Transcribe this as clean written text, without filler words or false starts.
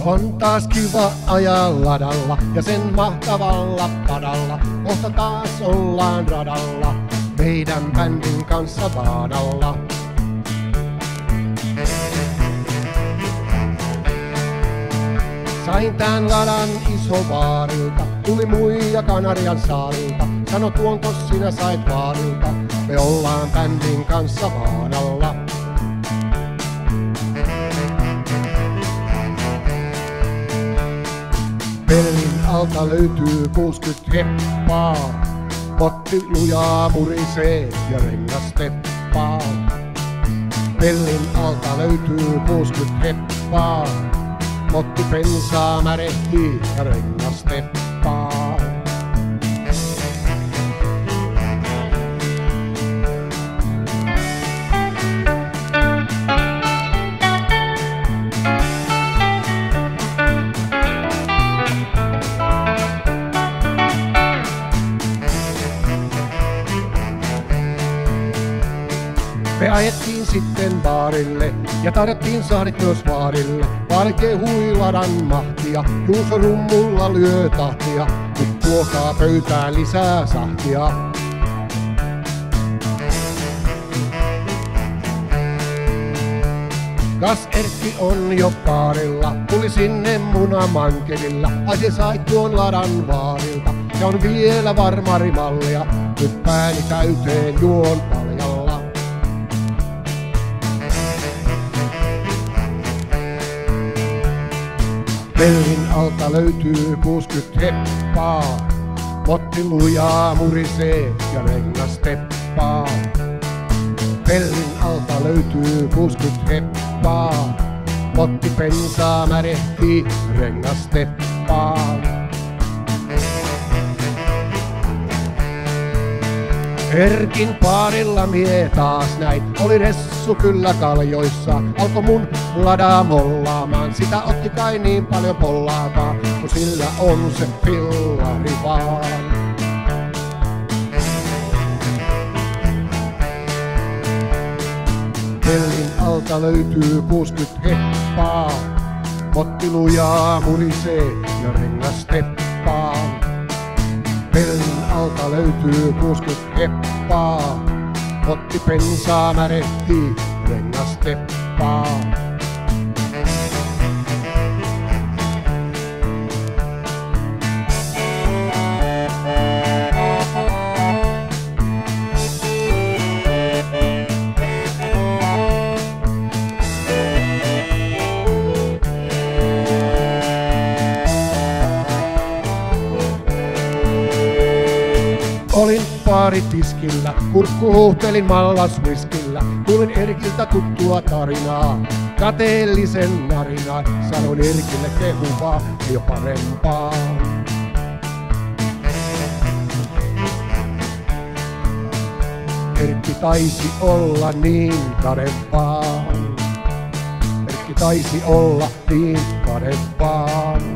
On taas kiva ajaa ladalla ja sen mahtavalla padalla. Kohta taas ollaan radalla, meidän bändin kanssa vaadalla. Sain tän ladan Isovaarilta, tuli muija Kanarian saarilta. Sano tuonko sinä sait vaarilta, me ollaan bändin kanssa vaadalla. Pellin alta löytyy 60 heppaa, potti lujaa murisee ja rengas teppaa. Pellin alta löytyy 60 heppaa, potti pensaa märehtii ja rengas teppaa. Me ajettiin sitten baarille ja tarjottiin sahdit myös baarille. Baari kehui ladan mahtia, Juuso rummulla lyö tahtia. Nyt tuokaa pöytään lisää sahtia. Kas Erkki on jo baarilla, tuli sinne munamankelilla. Ai se sai tuon ladan baarilta ja on vielä varmarimallia. Nyt pääni täyteen juon paljalla. Pellin alta löytyy 60 heppaa, potti lujaa murisee ja rengas teppaa. Pellin alta löytyy 60 heppaa, potti pensaa märehtii, rengas teppaa. Erkin baarilla mie taas näin, oli ressu kyllä kaljoissa. Alko mun ladaa mollaamaan, sitä otti kai niin paljon pollaakaan, kun sillä on se pillari vaan. Pellin alta löytyy 60 heppaa, potti lujaa murisee ja rengas teppaa. Pellin alta löytyy 60 heppaa, potti pensaa märehtii, rengas teppaa. Olin baaritiskillä, kurkku huuhtelin mallaswiskillä. Kuulin Erkiltä tuttua tarinaa, kateellisen narinaa. Sanoin Erkille kehuvaa jo parempaa. Erkki taisi olla niin kadevaan. Erkki taisi olla niin kadevaan.